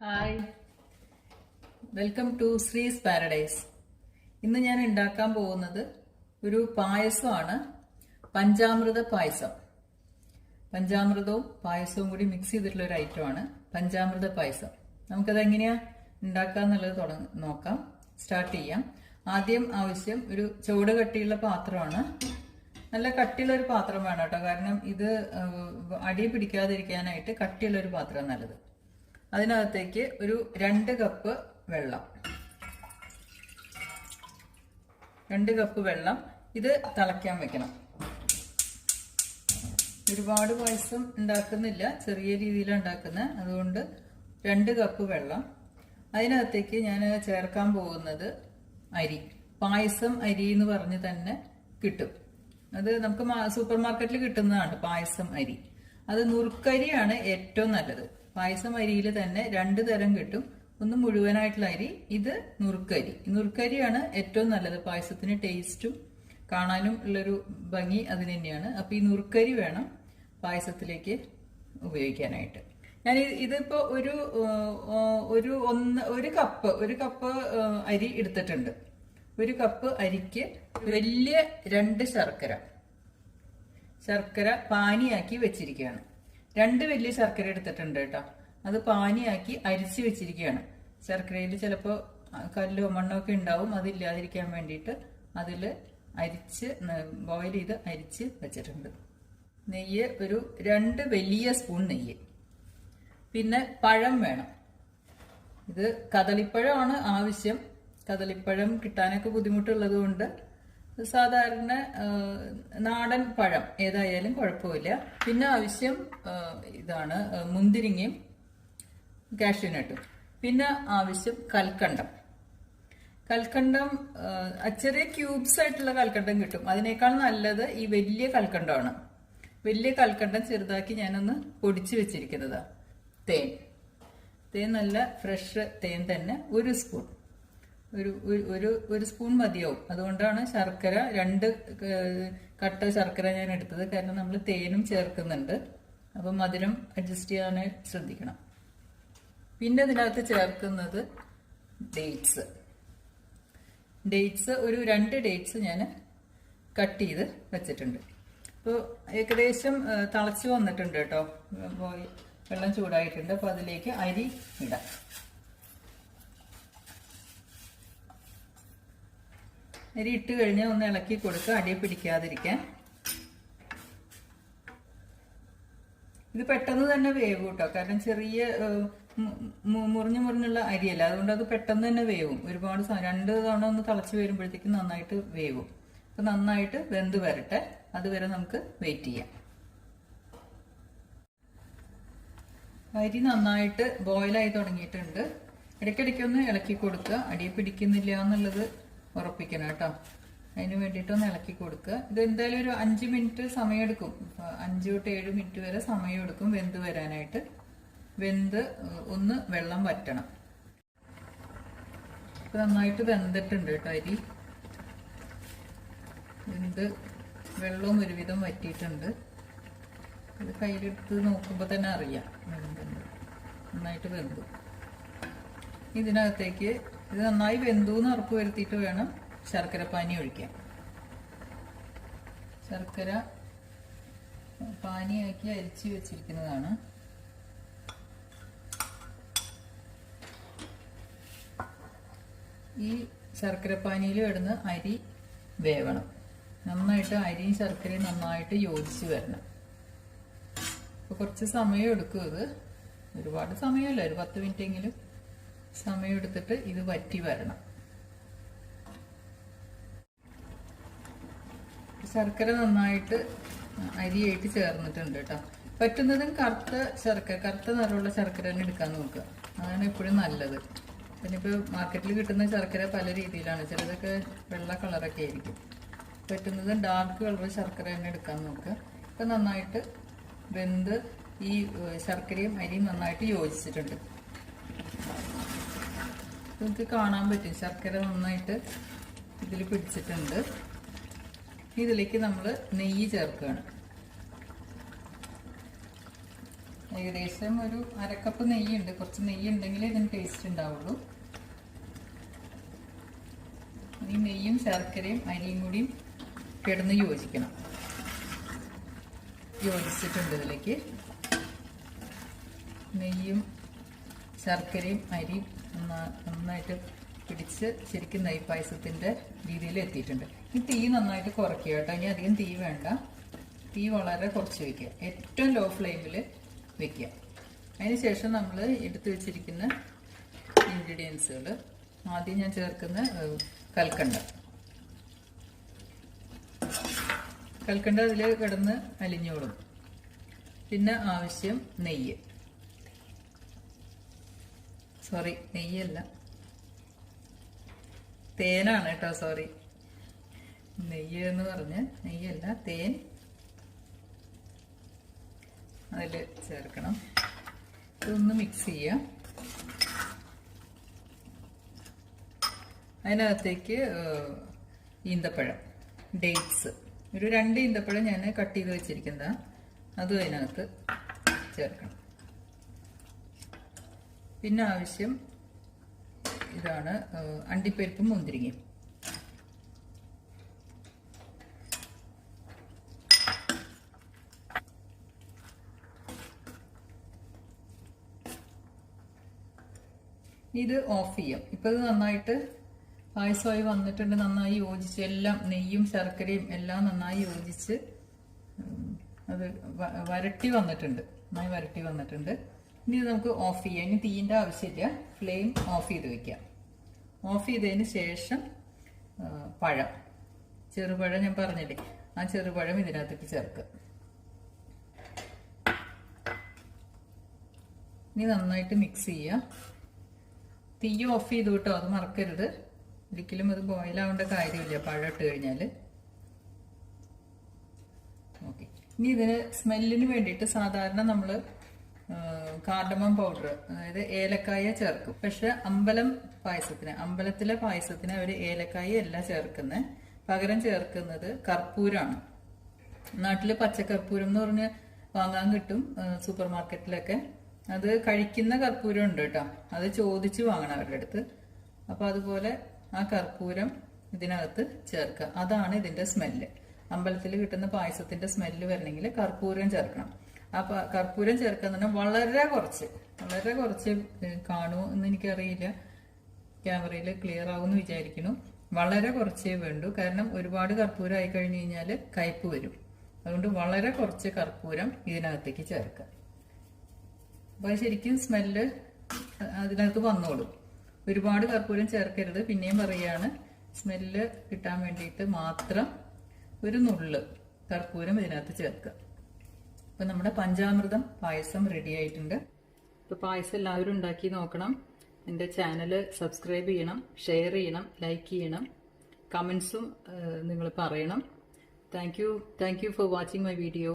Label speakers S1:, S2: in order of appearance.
S1: Hi, welcome to Sree's Paradise. ഇന്ന് ഞാൻ ഉണ്ടാക്കാൻ പോകുന്നത് ഒരു പായസമാണ്, പഞ്ചാമൃത പായസം. പഞ്ചാമൃതവും പായസവും കൂടി മിക്സ് ചെയ്തിട്ടുള്ള ഒരു ഐറ്റമാണ് പഞ്ചാമൃത പായസം. നമുക്കത് എങ്ങനെയാ ഉണ്ടാക്കാന്നുള്ളത് നോക്കാം. സ്റ്റാർട്ട് ചെയ്യാം. ആദ്യം ആവശ്യം ഒരു ചുവട് കട്ടിയുള്ള പാത്രമാണ്. നല്ല കട്ടിയുള്ള ഒരു പാത്രം വേണം കേട്ടോ, കാരണം ഇത് അടി പിടിക്കാതിരിക്കാനായിട്ട് കട്ടിയുള്ള ഒരു പാത്രം നല്ലത്. അതിനകത്തേക്ക് ഒരു 2 കപ്പ് വെള്ളം, 2 കപ്പ് വെള്ളം ഇത് തിളയ്ക്കാൻ വെക്കണം. ഒരുപാട് പായസം ഉണ്ടാക്കുന്നില്ല, ചെറിയ രീതിയിലാണ് ഉണ്ടാക്കുന്നത്. അതുകൊണ്ട് 2 കപ്പ് വെള്ളം. അതിനകത്തേക്ക് ഞാൻ ചേർക്കാൻ പോകുന്നത് അരി. പായസം അരി എന്ന് പറഞ്ഞ് തന്നെ കിട്ടും. അത് നമുക്ക് സൂപ്പർ മാർക്കറ്റിൽ കിട്ടുന്നതാണ് പായസം അരി. അത് നുറുക്കരിയാണ് ഏറ്റവും നല്ലത്. പായസം അരിയിൽ തന്നെ 2 തരം കിട്ടും. ഒന്ന് മുഴുവനായിട്ടുള്ള അരി, ഇത് നുറുക്കരി. നുറുക്കരിയാണ് ഏറ്റവും നല്ലത്. പായസത്തിന് ടേസ്റ്റും കാണാനും ഉള്ളൊരു ഭംഗി അതിന് തന്നെയാണ്. അപ്പൊ ഈ നുറുക്കരി വേണം പായസത്തിലേക്ക് ഉപയോഗിക്കാനായിട്ട്. ഞാൻ ഇതിപ്പോ ഒരു കപ്പ് അരി എടുത്തിട്ടുണ്ട്. 1 കപ്പ് അരിക്ക് വലിയ 2 ശർക്കര പാനിയാക്കി വെച്ചിരിക്കുകയാണ്. 2 വലിയ ശർക്കര എടുത്തിട്ടുണ്ട് കേട്ടോ. അത് പാനിയാക്കി അരിച്ച് വെച്ചിരിക്കുകയാണ്. ശർക്കരയിൽ ചിലപ്പോൾ കല്ലോ മണ്ണോ ഒക്കെ ഉണ്ടാവും. അതില്ലാതിരിക്കാൻ വേണ്ടിയിട്ട് അതിൽ ബോയിൽ ചെയ്ത് അരിച്ച് വെച്ചിട്ടുണ്ട്. നെയ്യ് ഒരു 2 വലിയ സ്പൂൺ നെയ്യ്. പിന്നെ പഴം വേണം. ഇത് കദളിപ്പഴമാണ് ആവശ്യം. കദളിപ്പഴം കിട്ടാനൊക്കെ ബുദ്ധിമുട്ടുള്ളത് കൊണ്ട് സാധാരണ നാടൻ പഴം ഏതായാലും കുഴപ്പമില്ല. പിന്നെ ആവശ്യം ഇതാണ് മുന്തിരിങ്ങയും കാഷ്യൂനട്ടും. പിന്നെ ആവശ്യം കൽക്കണ്ടം. ചെറിയ ക്യൂബ്സ് ആയിട്ടുള്ള കൽക്കണ്ടം കിട്ടും. അതിനേക്കാൾ നല്ലത് ഈ വലിയ കൽക്കണ്ടമാണ്. വലിയ കൽക്കണ്ടം ചെറുതാക്കി ഞാനൊന്ന് പൊടിച്ചു വെച്ചിരിക്കുന്നതാ. തേൻ നല്ല ഫ്രഷ് തേൻ തന്നെ 1 സ്പൂൺ. ഒരു സ്പൂൺ മതിയാവും. അതുകൊണ്ടാണ് ശർക്കര 2 കട്ട ശർക്കര ഞാൻ എടുത്തത്. കാരണം നമ്മൾ തേനും ചേർക്കുന്നുണ്ട്. അപ്പം മധുരം അഡ്ജസ്റ്റ് ചെയ്യാൻ ശ്രദ്ധിക്കണം. പിന്നെ ഇതിനകത്ത് ചേർക്കുന്നത് ഡേറ്റ്സ് ഒരു 2 ഡേറ്റ്സ് ഞാൻ കട്ട് ചെയ്ത് വെച്ചിട്ടുണ്ട്. അപ്പോൾ ഏകദേശം തിളച്ച് വന്നിട്ടുണ്ട് കേട്ടോ. വെള്ളം ചൂടായിട്ടുണ്ട്. അപ്പോൾ അതിലേക്ക് അരി ഇടാം. അരി ഇട്ട് കഴിഞ്ഞാൽ ഒന്ന് ഇളക്കി കൊടുക്കുക, അടി പിടിക്കാതിരിക്കാൻ. ഇത് പെട്ടെന്ന് തന്നെ വേവും കേട്ടോ, കാരണം ചെറിയ മുറിഞ്ഞുള്ള അരിയല്ല. അതുകൊണ്ട് അത് പെട്ടെന്ന് തന്നെ വേവും. ഒരുപാട് 2 തവണ ഒന്ന് തിളച്ച് വരുമ്പോഴത്തേക്കും നന്നായിട്ട് വേവും. അപ്പൊ നന്നായിട്ട് വെന്ത് വരട്ടെ. അതുവരെ നമുക്ക് വെയിറ്റ് ചെയ്യാം. അരി നന്നായിട്ട് ബോയിലായി തുടങ്ങിയിട്ടുണ്ട്. ഇടയ്ക്കിടയ്ക്കൊന്ന് ഇളക്കി കൊടുക്കുക, അടിയെ പിടിക്കുന്നില്ല എന്നുള്ളത് ഉറപ്പിക്കണം കേട്ടോ. അതിന് വേണ്ടിയിട്ടൊന്ന് ഇളക്കി കൊടുക്കുക. ഇത് എന്തായാലും ഒരു 5 മിനിറ്റ് സമയമെടുക്കും. 5 തൊട്ട് 7 മിനിറ്റ് വരെ സമയമെടുക്കും വെന്ത് വരാനായിട്ട്. വെന്ത് ഒന്ന് വെള്ളം വറ്റണം. ഇപ്പൊ നന്നായിട്ട് വെന്തിട്ടുണ്ട് കേട്ടോ അരി. വെന്ത് വെള്ളവും ഒരുവിധം വറ്റിയിട്ടുണ്ട്. ഇത് കയ്യിലെടുത്ത് നോക്കുമ്പോൾ തന്നെ അറിയാം വെന്തുണ്ട്. നന്നായിട്ട് വെന്തു. ഇതിനകത്തേക്ക് ഇത് നന്നായി വെന്തു എന്ന് ഉറപ്പ് വരുത്തിയിട്ട് വേണം ശർക്കര പാനി ഒഴിക്കാൻ. ശർക്കര പാനിയാക്കി അരിച്ച് വെച്ചിരിക്കുന്നതാണ്. ഈ ശർക്കര പാനിയിൽ കിടന്ന് അരി വേവണം. നന്നായിട്ട് അരിയും ശർക്കരയും നന്നായിട്ട് യോജിച്ച് വരണം. അപ്പൊ കുറച്ച് സമയം എടുക്കും. ഇത് ഒരുപാട് സമയമല്ല, ഒരു 10 മിനിറ്റ് എങ്കിലും സമയം എടുത്തിട്ട് ഇത് വറ്റി വരണം. ശർക്കര നന്നായിട്ട് അരിയായിട്ട് ചേർന്നിട്ടുണ്ട് കേട്ടോ. പറ്റുന്നതും കറുത്ത നിറമുള്ള ശർക്കര തന്നെ എടുക്കാൻ നോക്കുക. അതാണ് എപ്പോഴും നല്ലത്. പിന്നെ ഇപ്പോൾ മാർക്കറ്റിൽ കിട്ടുന്ന ശർക്കര പല രീതിയിലാണ്. ചിലതൊക്കെ വെള്ള കളറൊക്കെ ആയിരിക്കും. പറ്റുന്നതും ഡാർക്ക് കളർ ശർക്കര തന്നെ എടുക്കാൻ നോക്കുക. ഇപ്പം നന്നായിട്ട് വെന്ത് ഈ ശർക്കരയും അരിയും നന്നായിട്ട് യോജിച്ചിട്ടുണ്ട്. നമുക്ക് കാണാൻ പറ്റും ശർക്കര നന്നായിട്ട് ഇതിൽ പിടിച്ചിട്ടുണ്ട്. ഇതിലേക്ക് നമ്മൾ നെയ്യ് ചേർക്കുകയാണ്. ഏകദേശം ഒരു 1/2 കപ്പ് നെയ്യുണ്ട്. കുറച്ച് നെയ്യ് ഉണ്ടെങ്കിലേ ഇതിന് ടേസ്റ്റ് ഉണ്ടാവുള്ളൂ. ഈ നെയ്യും ശർക്കരയും അരിയും കൂടിയും കിടന്ന് യോജിക്കണം. യോജിച്ചിട്ടുണ്ട്. ഇതിലേക്ക് നെയ്യും ശർക്കരയും അരിയും നന്നായിട്ട് പിടിച്ച് ശരിക്കും നെയ്യ് പായസത്തിൻ്റെ രീതിയിൽ എത്തിയിട്ടുണ്ട്. ഈ തീ നന്നായിട്ട് കുറയ്ക്കുക കേട്ടോ. ഇനി അധികം തീ വേണ്ട. തീ വളരെ കുറച്ച് വയ്ക്കുക. ഏറ്റവും ലോ ഫ്ലെയിമിൽ വയ്ക്കുക. അതിനുശേഷം നമ്മൾ എടുത്തു വെച്ചിരിക്കുന്ന ഇൻഗ്രീഡിയൻസുകൾ ആദ്യം ഞാൻ ചേർക്കുന്ന കൽക്കണ്ട അതിൽ കിടന്ന് അലിഞ്ഞോളും. പിന്നെ ആവശ്യം നെയ്യ്, സോറി നെയ്യല്ല, തേനാണ് കേട്ടോ, സോറി നെയ്യ് എന്ന് പറഞ്ഞ് നെയ്യല്ല, തേൻ അതിൽ ചേർക്കണം. ഇതൊന്ന് മിക്സ് ചെയ്യാം. അതിനകത്തേക്ക് ഈന്തപ്പഴം, ഡേറ്റ്സ്, ഒരു 2 ഈന്തപ്പഴം ഞാൻ കട്ട് ചെയ്ത് വെച്ചിരിക്കുന്നതാണ്, അതും അതിനകത്ത് ചേർക്കണം. പിന്നെ ആവശ്യം ഇതാണ് അണ്ടിപ്പരിപ്പും മുന്തിരിങ്ങയും. ഇത് ഓഫ് ചെയ്യാം. ഇപ്പൊ ഇത് നന്നായിട്ട് പായസമായി വന്നിട്ടുണ്ട്. നന്നായി യോജിച്ച് എല്ലാം നെയ്യും ശർക്കരയും എല്ലാം നന്നായി യോജിച്ച് അത് വരട്ടി വന്നിട്ടുണ്ട്. നന്നായി വരട്ടി വന്നിട്ടുണ്ട്. ഇനി ഇത് നമുക്ക് ഓഫ് ചെയ്യാം. ഇനി തീയിൻ്റെ ആവശ്യമില്ല. ഫ്ലെയിം ഓഫ് ചെയ്ത് വെക്കാം. ഓഫ് ചെയ്തതിന് ശേഷം പഴം, ചെറുപഴം ഞാൻ പറഞ്ഞില്ലേ, ആ ചെറുപഴം ഇതിനകത്തേക്ക് ചേർക്കുക. ഇനി നന്നായിട്ട് മിക്സ് ചെയ്യുക. തീ ഓഫ് ചെയ്തു കേട്ടോ, അത് മറക്കരുത്. ഒരിക്കലും അത് ബോയിലാവേണ്ട കാര്യമില്ല പഴം ഇട്ട് കഴിഞ്ഞാൽ. ഓക്കെ. ഇനി ഇതിന് സ്മെല്ലിന് വേണ്ടിയിട്ട് സാധാരണ നമ്മൾ കാർഡമം പൗഡർ, അതായത് ഏലക്കായ ചേർക്കും. പക്ഷെ അമ്പലത്തിലെ പായസത്തിന് അവർ ഏലക്കായ അല്ല ചേർക്കുന്നത്. പകരം ചേർക്കുന്നത് കർപ്പൂരമാണ്. നാട്ടിൽ പച്ചക്കർപ്പൂരം എന്ന് പറഞ്ഞ് വാങ്ങാൻ കിട്ടും സൂപ്പർ മാർക്കറ്റിലൊക്കെ. അത് കഴിക്കുന്ന കർപ്പൂരം ഉണ്ട് കേട്ടോ, അത് ചോദിച്ച് വാങ്ങണം അവരുടെ അടുത്ത്. അപ്പൊ അതുപോലെ ആ കർപ്പൂരം ഇതിനകത്ത് ചേർക്കുക. അതാണ് ഇതിന്റെ സ്മെല്ല്. അമ്പലത്തിൽ കിട്ടുന്ന പായസത്തിന്റെ സ്മെല്ല് വരണമെങ്കിൽ കർപ്പൂരം ചേർക്കണം. ആ കർപ്പൂരം ചേർക്കുക എന്ന് പറഞ്ഞാൽ വളരെ കുറച്ച് കാണുമോ എന്ന് എനിക്കറിയില്ല. ക്യാമറയിൽ ക്ലിയർ ആവുമെന്ന് വിചാരിക്കുന്നു. വളരെ കുറച്ചേ വേണ്ടൂ. കാരണം ഒരുപാട് കർപ്പൂരം ആയി കഴിഞ്ഞു കഴിഞ്ഞാൽ കയ്പ്പ് വരും. അതുകൊണ്ട് വളരെ കുറച്ച് കർപ്പൂരം ഇതിനകത്തേക്ക് ചേർക്കുക. അപ്പോൾ ശരിക്കും സ്മെല്ല് അതിനകത്ത് വന്നോളും. ഒരുപാട് കർപ്പൂരം ചേർക്കരുത്. പിന്നെയും പറയുകയാണ്, സ്മെല്ല് കിട്ടാൻ വേണ്ടിയിട്ട് മാത്രം ഒരു നുള്ള് കർപ്പൂരം ഇതിനകത്ത് ചേർക്കുക. അപ്പം നമ്മുടെ പഞ്ചാമൃതം പായസം റെഡി ആയിട്ടുണ്ട്. ഇപ്പോൾ പായസം എല്ലാവരും ഉണ്ടാക്കി നോക്കണം. എൻ്റെ ചാനൽ സബ്സ്ക്രൈബ് ചെയ്യണം, ഷെയർ ചെയ്യണം, ലൈക്ക് ചെയ്യണം, കമൻസും നിങ്ങൾ പറയണം. Thank you for watching my video.